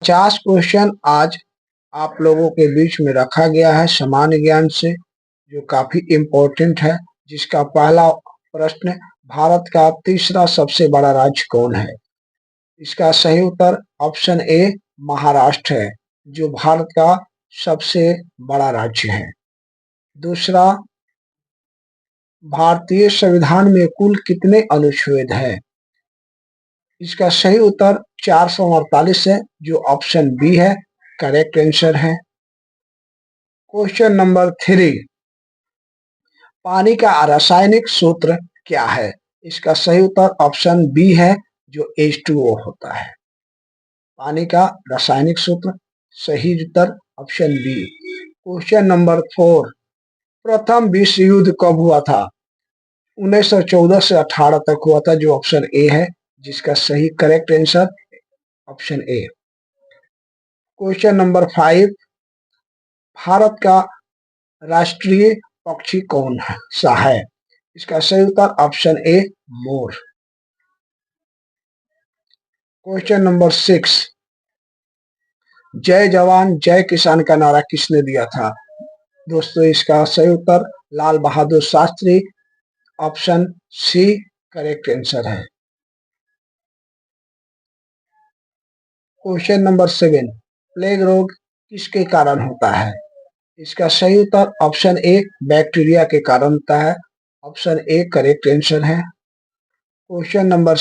50 question आज आप लोगों के बीच में रखा गया है सामान्य ज्ञान से, जो काफी इम्पोर्टेंट है। जिसका पहला प्रश्न, भारत का तीसरा सबसे बड़ा राज्य कौन है? इसका सही उत्तर ऑप्शन ए महाराष्ट्र है, जो भारत का सबसे बड़ा राज्य है। दूसरा, भारतीय संविधान में कुल कितने अनुच्छेद हैं? इसका सही उत्तर 448 है, जो ऑप्शन बी है, करेक्ट आंसर है। क्वेश्चन नंबर 3, पानी का रासायनिक सूत्र क्या है? इसका सही उत्तर ऑप्शन बी है, जो H2O होता है। पानी का रासायनिक सूत्र, सही उत्तर ऑप्शन बी। क्वेश्चन नंबर 4, प्रथम विश्व युद्ध कब हुआ था? 1914 से 18 तक हुआ था, जो ऑप्शन ए है, जिसका सही correct answer option A. Question number 5, भारत का राष्ट्रीय पक्षी कौन सा है? इसका सही उत्तर ऑप्शन ए मोर। क्वेश्चन नंबर 6, जय जवान जय किसान का नारा किसने दिया था? दोस्तों, इसका सही उत्तर Lal Bahadur Shastri, option C correct answer है। क्वेश्चन नंबर 7, प्लेग रोग किसके कारण होता है? इसका सही उत्तर ऑप्शन ए बैक्टीरिया के कारण होता है, ऑप्शन ए करेक्ट आंसर है। क्वेश्चन नंबर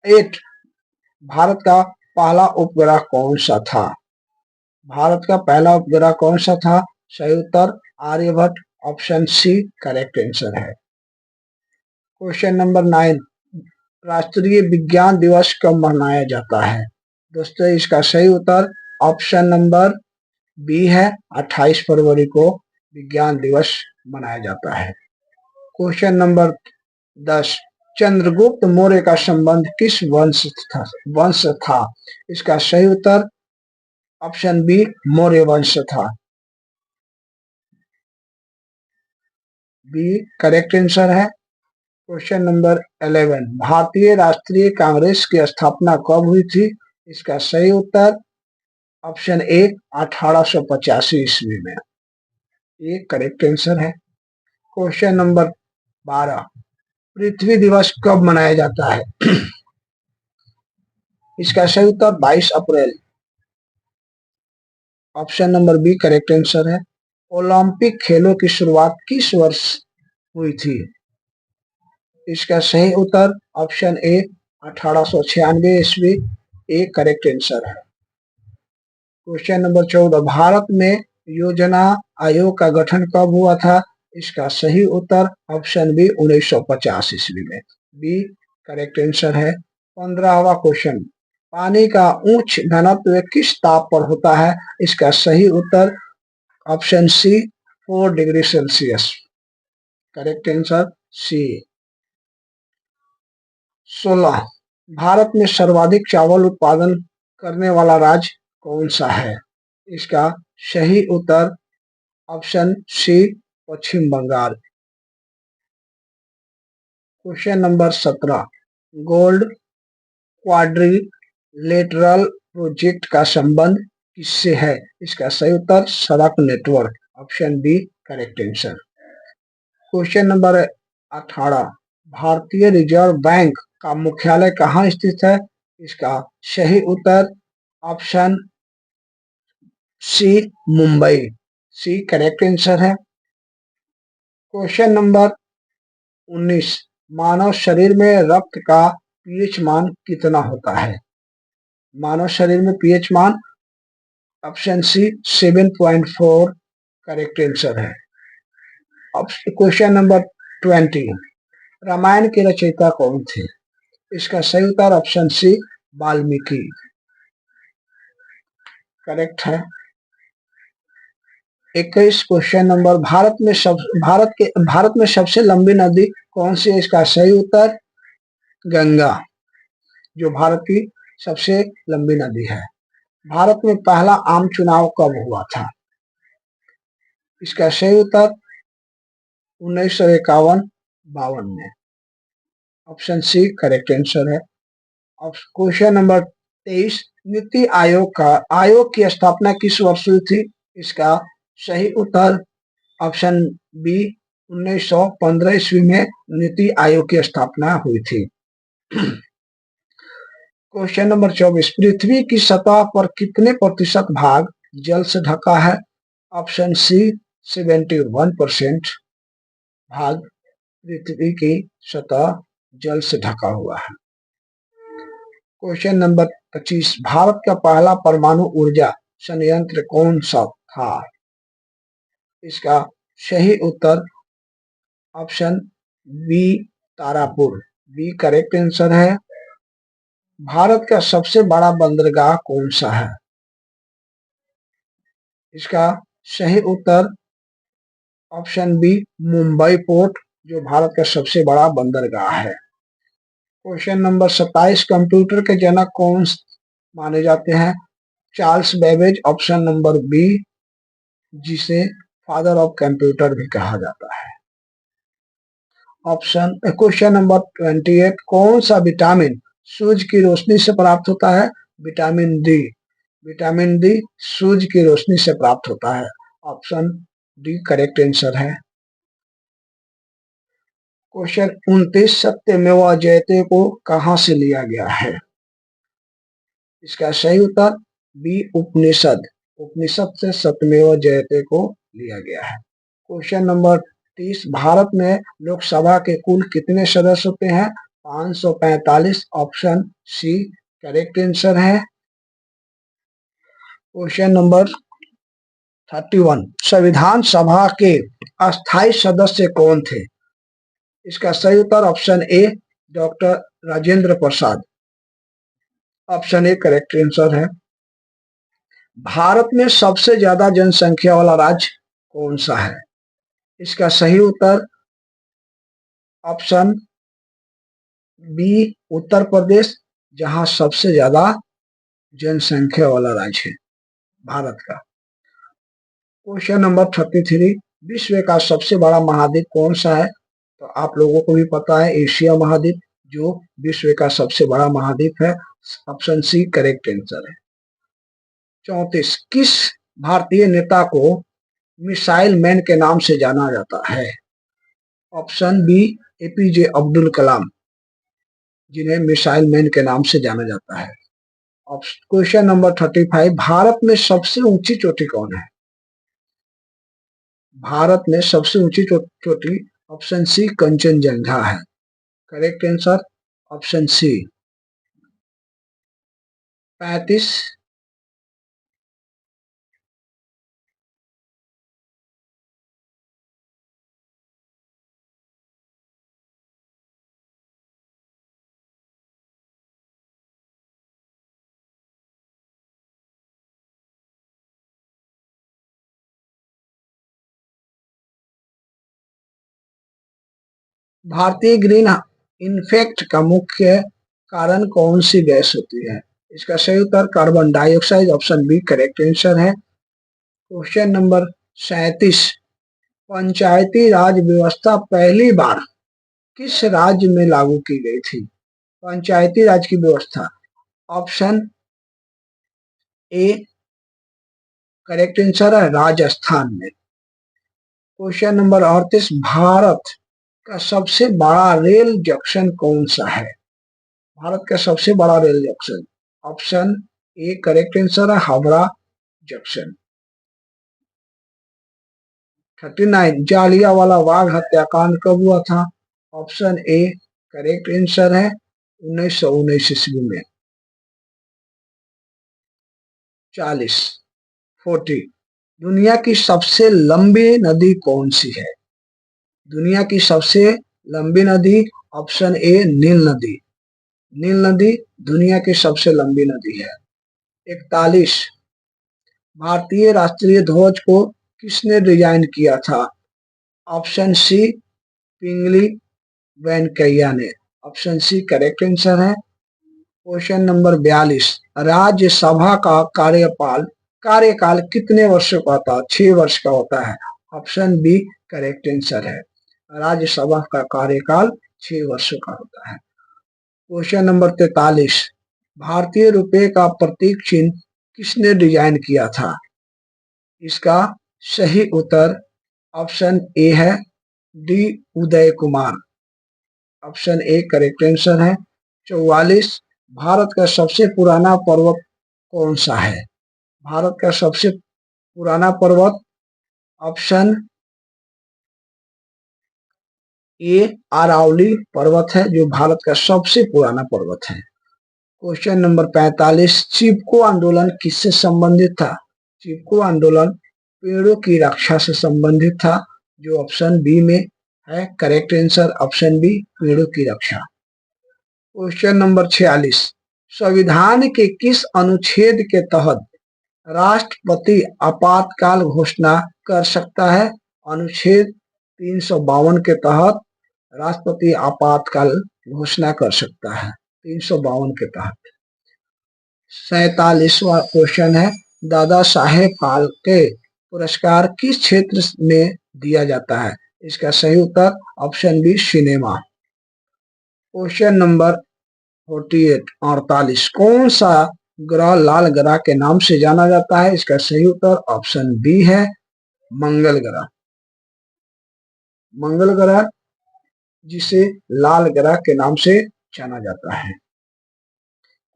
8, भारत का पहला उपग्रह कौन सा था? भारत का पहला उपग्रह कौन सा था? सही उत्तर Aryabhata, option C correct answer है। क्वेश्चन नंबर 9, राष्ट्रीय विज्ञान दिवस कब मनाया जाता है? दोस्तों, इसका सही उत्तर ऑप्शन नंबर बी है, 28 फरवरी को विज्ञान दिवस मनाया जाता है। क्वेश्चन नंबर 10, चंद्रगुप्त मौर्य का संबंध किस वंश था? इसका सही उत्तर ऑप्शन बी मौर्य वंश था, बी करेक्ट आंसर है। क्वेश्चन नंबर 11, भारतीय राष्ट्रीय कांग्रेस की स्थापना कब हुई थी? इसका सही उत्तर ऑप्शन ए 1885 ईस्वी में, ये करेक्ट आंसर है। क्वेश्चन नंबर 12, पृथ्वी दिवस कब मनाया जाता है? इसका सही उत्तर 22 अप्रैल, option number B correct answer है। ओलंपिक खेलों की शुरुआत किस वर्ष हुई थी? इसका सही उत्तर ऑप्शन ए 1896 ईस्वी, ए करेक्ट आंसर है। क्वेश्चन नंबर 14, भारत में योजना आयोग का गठन कब हुआ था? इसका सही उत्तर ऑप्शन बी 1950 ईस्वी में, बी करेक्ट आंसर है। 15वां क्वेश्चन, पानी का उच्च घनत्व किस ताप पर होता है? इसका सही उत्तर option C 4 degree Celsius, correct answer C. 16, भारत में सर्वाधिक चावल उत्पादन करने वाला राज्य कौन सा है? इसका सही उत्तर option C Paschim Bangal. Question number 17, gold quadrilateral project का संबंध किससे है? इसका सही उत्तर सड़क network, option B correct answer. Question number 18, भारतीय रिजर्व बैंक का मुख्यालय कहाँ स्थित है? इसका सही उत्तर option C Mumbai, C correct answer है। क्वेश्चन नंबर 19, मानव शरीर में रक्त का पीएच मान कितना होता है? मानव शरीर में पीएच मान ऑप्शन सी 7.4 करेक्ट आंसर है। क्वेश्चन नंबर 20, रामायण के रचयिता कौन थे? इसका सही उत्तर ऑप्शन सी वाल्मीकि, करेक्ट है। 21 क्वेश्चन नंबर, भारत में सबसे लंबी नदी कौन सी है? इसका सही उत्तर गंगा, जो भारत की सबसे लंबी नदी है। भारत में पहला आम चुनाव कब हुआ था? इसका सही उत्तर 1951-52 में, ऑप्शन सी करेक्ट आंसर है। क्वेश्चन नंबर 23, नीति आयोग की स्थापना किस वर्ष हुई थी? इसका सही उत्तर ऑप्शन बी 1915 ईस्वी में नीति आयोग की स्थापना हुई थी। क्वेश्चन नंबर 24, पृथ्वी की सतह पर कितने प्रतिशत भाग जल से ढका है? ऑप्शन सी 71% भाग पृथ्वी की सतह जल से ढका हुआ है। क्वेश्चन नंबर 25, भारत का पहला परमाणु ऊर्जा संयंत्र कौन सा था? इसका सही उत्तर option B Tarapur, B correct answer है। भारत का सबसे बड़ा बंदरगाह कौन सा है? इसका सही उत्तर ऑप्शन बी मुंबई पोर्ट, जो भारत का सबसे बड़ा बंदरगाह है। क्वेश्चन नंबर 27, कंप्यूटर के जनक कौन माने जाते हैं? Charles Babbage, option number B, जिसे फादर ऑफ कंप्यूटर भी कहा जाता है। क्वेश्चन नंबर 28, कौन सा विटामिन सूरज की रोशनी से प्राप्त होता है? विटामिन डी, विटामिन डी सूरज की रोशनी से प्राप्त होता है। ऑप्शन डी करेक्ट आंसर है। क्वेश्चन 29, सत्यमेव जयते को कहां से लिया गया है? इसका सही उत्तर बी उपनिषद, उपनिषद से सत्यमेव जयते को लिया गया है। क्वेश्चन नंबर 30, भारत में लोकसभा के कुल कितने सदस्य होते हैं? 545, ऑप्शन सी करेक्ट आंसर है। क्वेश्चन नंबर 31, संविधान सभा के अस्थायी सदस्य कौन थे? इसका सही उत्तर option A doctor Rajendra Prasad, option A correct answer है। भारत में सबसे ज्यादा जनसंख्या वाला राज्य कौन सा है? इसका सही उत्तर ऑप्शन बी उत्तर प्रदेश, जहां सबसे ज्यादा जनसंख्या वाला राज्य है भारत का। क्वेश्चन नंबर 33, विश्व का सबसे बड़ा महाद्वीप कौन सा है? तो आप लोगों को भी पता है एशिया महाद्वीप, जो विश्व का सबसे बड़ा महाद्वीप है। ऑप्शन सी करेक्ट आंसर है। 34, किस भारतीय नेता को मिसाइल मैन के नाम से जाना जाता है? Option B APJ Abdul Kalam, जिन्हें मिसाइल मैन के नाम से जाना जाता है। क्वेश्चन नंबर 35, भारत में सबसे ऊंची चोटी कौन है? भारत में सबसे ऊंची चोटी ऑप्शन सी कंचनजंगा है। Correct answer option C. 35, भारतीय ग्रीन इफेक्ट का मुख्य कारण कौन सी गैस होती है? इसका सही उत्तर carbon dioxide, option B correct answer है। क्वेश्चन नंबर 37, पंचायती राज व्यवस्था पहली बार किस राज्य में लागू की गई थी? पंचायती राज की व्यवस्था, ऑप्शन ए करेक्ट आंसर है राजस्थान में। क्वेश्चन नंबर 38, भारत का सबसे बड़ा रेल जंक्शन कौन सा है? भारत का सबसे बड़ा rail junction, option A correct answer है हावड़ा जंक्शन। 39, जालियांवाला बाग हत्याकांड कब हुआ था? ऑप्शन ए करेक्ट आंसर है 1919 ईस्वी में। 40 दुनिया की सबसे लंबी नदी कौन सी है? दुनिया की सबसे लंबी नदी, ऑप्शन ए नील नदी, नील नदी दुनिया की सबसे लंबी नदी है। 41, भारतीय राष्ट्रीय ध्वज को किसने डिजाइन किया था? ऑप्शन सी पिंगली वेंकैया ने, ऑप्शन सी करेक्ट आंसर है। क्वेश्चन नंबर 42, राज्यसभा का कार्यकाल कितने वर्षों का होता है? 6 वर्ष का होता है। ऑप्शन बी करेक्ट आंसर है। राज्यसभा का कार्यकाल 6 वर्षों का होता है। क्वेश्चन नंबर 43, भारतीय रुपए का प्रतीक चिन्ह किसने डिजाइन किया था? इसका सही उत्तर ऑप्शन ए है D Uday Kumar. Option A correct answer है। 44 भारत का सबसे पुराना पर्वत कौन सा है? भारत का सबसे पुराना पर्वत ऑप्शन ए अरावली पर्वत है, जो भारत का सबसे पुराना पर्वत है। क्वेश्चन नंबर 45 चिपको आंदोलन किससे संबंधित था? चिपको आंदोलन पेड़ों की रक्षा से संबंधित था, जो ऑप्शन बी में है। करेक्ट आंसर ऑप्शन बी पेड़ों की रक्षा। क्वेश्चन नंबर 46 संविधान के किस अनुच्छेद के तहत राष्ट्रपति आपातकाल घोषणा कर सकता है? अनुच्छेद 352 के तहत राष्ट्रपति आपातकाल घोषणा कर सकता है। 352 के तहत। 47वां क्वेश्चन है दादा साहेब फाल्के पुरस्कार किस क्षेत्र में दिया जाता है? इसका सही उत्तर option B cinema. Question number 48 कौन सा ग्रह लाल ग्रह के नाम से जाना जाता है? इसका सही उत्तर ऑप्शन बी है मंगल ग्रह। मंगल ग्रह जिसे लाल ग्रह के नाम से जाना जाता है।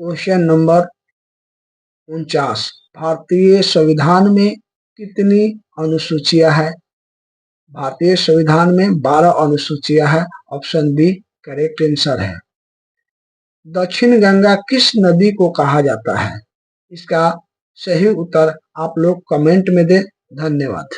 क्वेश्चन नंबर 49 भारतीय संविधान में कितनी अनुसूचियां है? भारतीय संविधान में 12 अनुसूचियां है। ऑप्शन बी करेक्ट आंसर है। दक्षिण गंगा किस नदी को कहा जाता है? इसका सही उत्तर आप लोग कमेंट में दें। धन्यवाद।